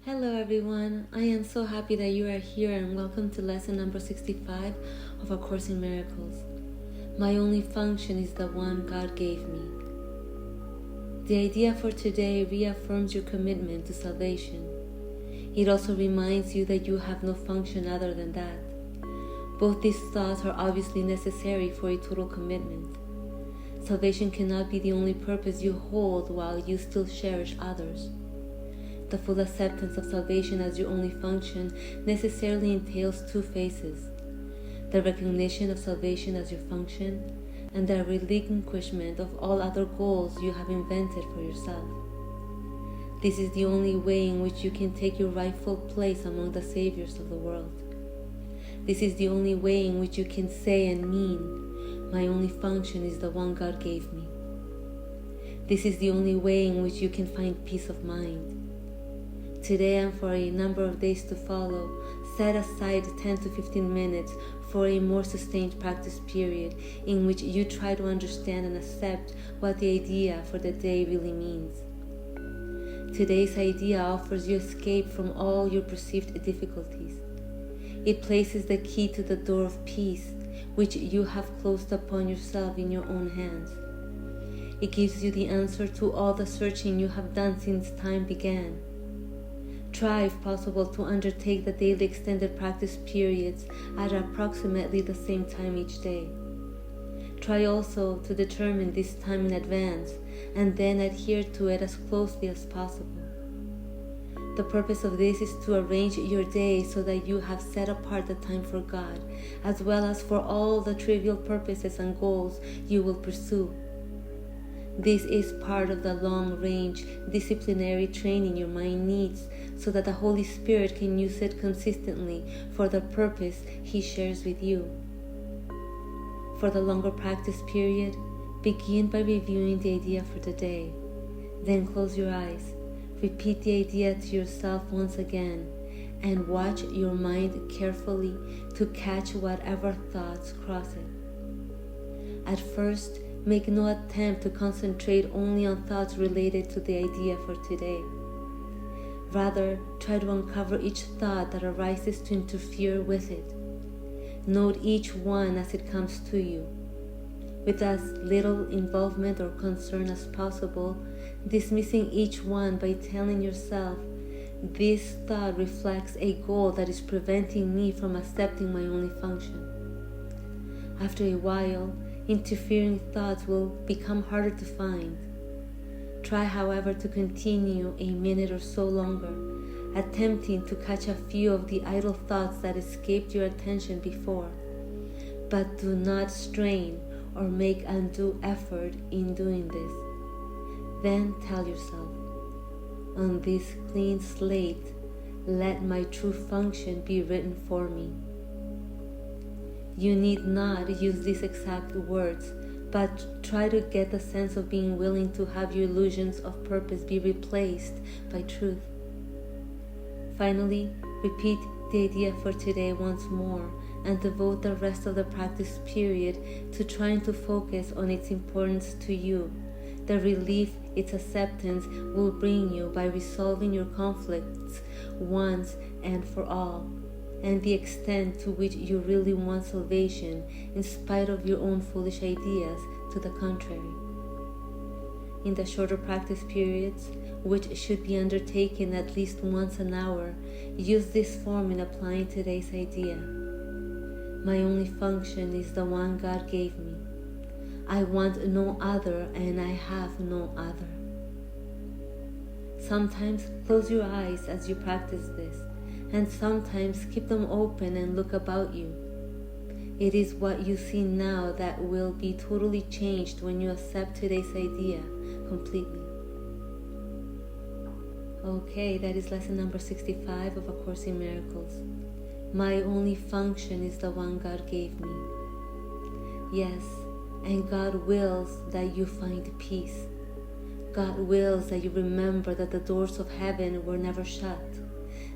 Hello everyone, I am so happy that you are here and welcome to lesson number 65 of A Course in Miracles. My only function is the one God gave me. The idea for today reaffirms your commitment to salvation. It also reminds you that you have no function other than that. Both these thoughts are obviously necessary for a total commitment. Salvation cannot be the only purpose you hold while you still cherish others. The full acceptance of salvation as your only function necessarily entails two phases: the recognition of salvation as your function, and the relinquishment of all other goals you have invented for yourself. This is the only way in which you can take your rightful place among the saviors of the world. This is the only way in which you can say and mean, "My only function is the one God gave me." This is the only way in which you can find peace of mind. Today and for a number of days to follow, set aside 10 to 15 minutes for a more sustained practice period in which you try to understand and accept what the idea for the day really means. Today's idea offers you escape from all your perceived difficulties. It places the key to the door of peace, which you have closed upon yourself in your own hands. It gives you the answer to all the searching you have done since time began. Try, if possible, to undertake the daily extended practice periods at approximately the same time each day. Try also to determine this time in advance and then adhere to it as closely as possible. The purpose of this is to arrange your day so that you have set apart the time for God, as well as for all the trivial purposes and goals you will pursue. This is part of the long-range disciplinary training your mind needs so that the Holy Spirit can use it consistently for the purpose He shares with you. For the longer practice period, begin by reviewing the idea for the day. Then close your eyes, repeat the idea to yourself once again, and watch your mind carefully to catch whatever thoughts cross it. At first, make no attempt to concentrate only on thoughts related to the idea for today. Rather, try to uncover each thought that arises to interfere with it. Note each one as it comes to you. With as little involvement or concern as possible, dismissing each one by telling yourself, "This thought reflects a goal that is preventing me from accepting my only function." After a while, interfering thoughts will become harder to find. Try, however, to continue a minute or so longer, attempting to catch a few of the idle thoughts that escaped your attention before. But do not strain or make undue effort in doing this. Then tell yourself, "On this clean slate, let my true function be written for me." You need not use these exact words, but try to get the sense of being willing to have your illusions of purpose be replaced by truth. Finally, repeat the idea for today once more and devote the rest of the practice period to trying to focus on its importance to you, the relief its acceptance will bring you by resolving your conflicts once and for all, and the extent to which you really want salvation in spite of your own foolish ideas to the contrary. In the shorter practice periods, which should be undertaken at least once an hour, use this form in applying today's idea. My only function is the one God gave me. I want no other and I have no other. Sometimes close your eyes as you practice this, and sometimes keep them open and look about you. It is what you see now that will be totally changed when you accept today's idea completely. Okay, that is lesson number 65 of A Course in Miracles. My only function is the one God gave me. Yes, and God wills that you find peace. God wills that you remember that the doors of heaven were never shut,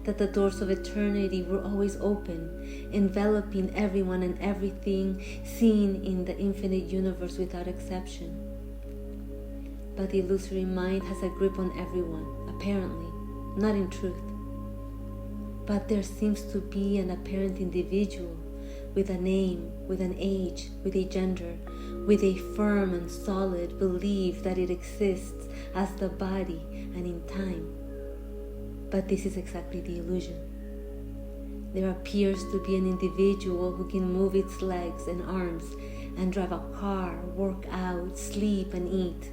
that the doors of eternity were always open, enveloping everyone and everything seen in the infinite universe without exception. But the illusory mind has a grip on everyone, apparently, not in truth. but there seems to be an apparent individual with a name, with an age, with a gender, with a firm and solid belief that it exists as the body and in time. But this is exactly the illusion. There appears to be an individual who can move its legs and arms and drive a car, work out, sleep and eat.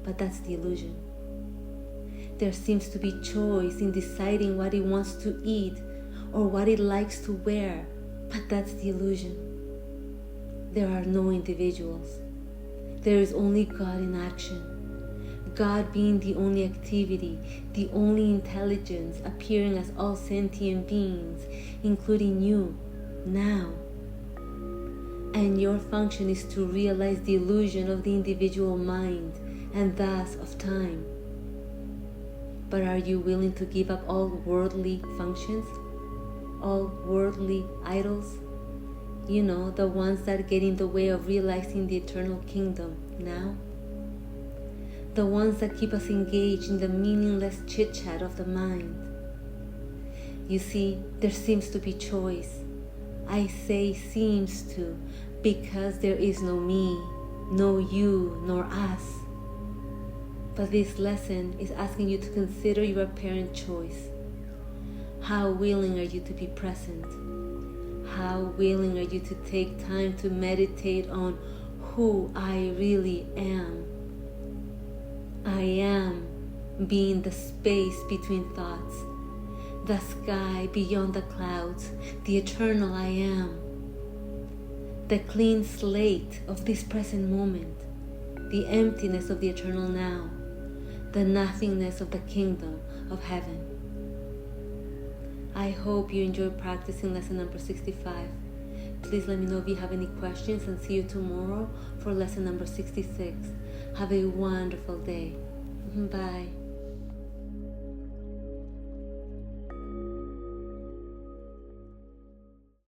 But that's the illusion. There seems to be choice in deciding what it wants to eat or what it likes to wear, but that's the illusion. There are no individuals. There is only God in action. God being the only activity, the only intelligence, appearing as all sentient beings, including you, now. And your function is to realize the illusion of the individual mind, and thus of time. But are you willing to give up all worldly functions? All worldly idols? You know, the ones that get in the way of realizing the eternal kingdom now? The ones that keep us engaged in the meaningless chit-chat of the mind. You see, there seems to be choice. I say seems to, because there is no me, no you, nor us. But this lesson is asking you to consider your apparent choice. How willing are you to be present? How willing are you to take time to meditate on who I really am? I am being the space between thoughts, the sky beyond the clouds, the eternal I am, the clean slate of this present moment, the emptiness of the eternal now, the nothingness of the kingdom of heaven. I hope you enjoyed practicing lesson number 65. Please let me know if you have any questions, and see you tomorrow for lesson number 66. Have a wonderful day. Bye.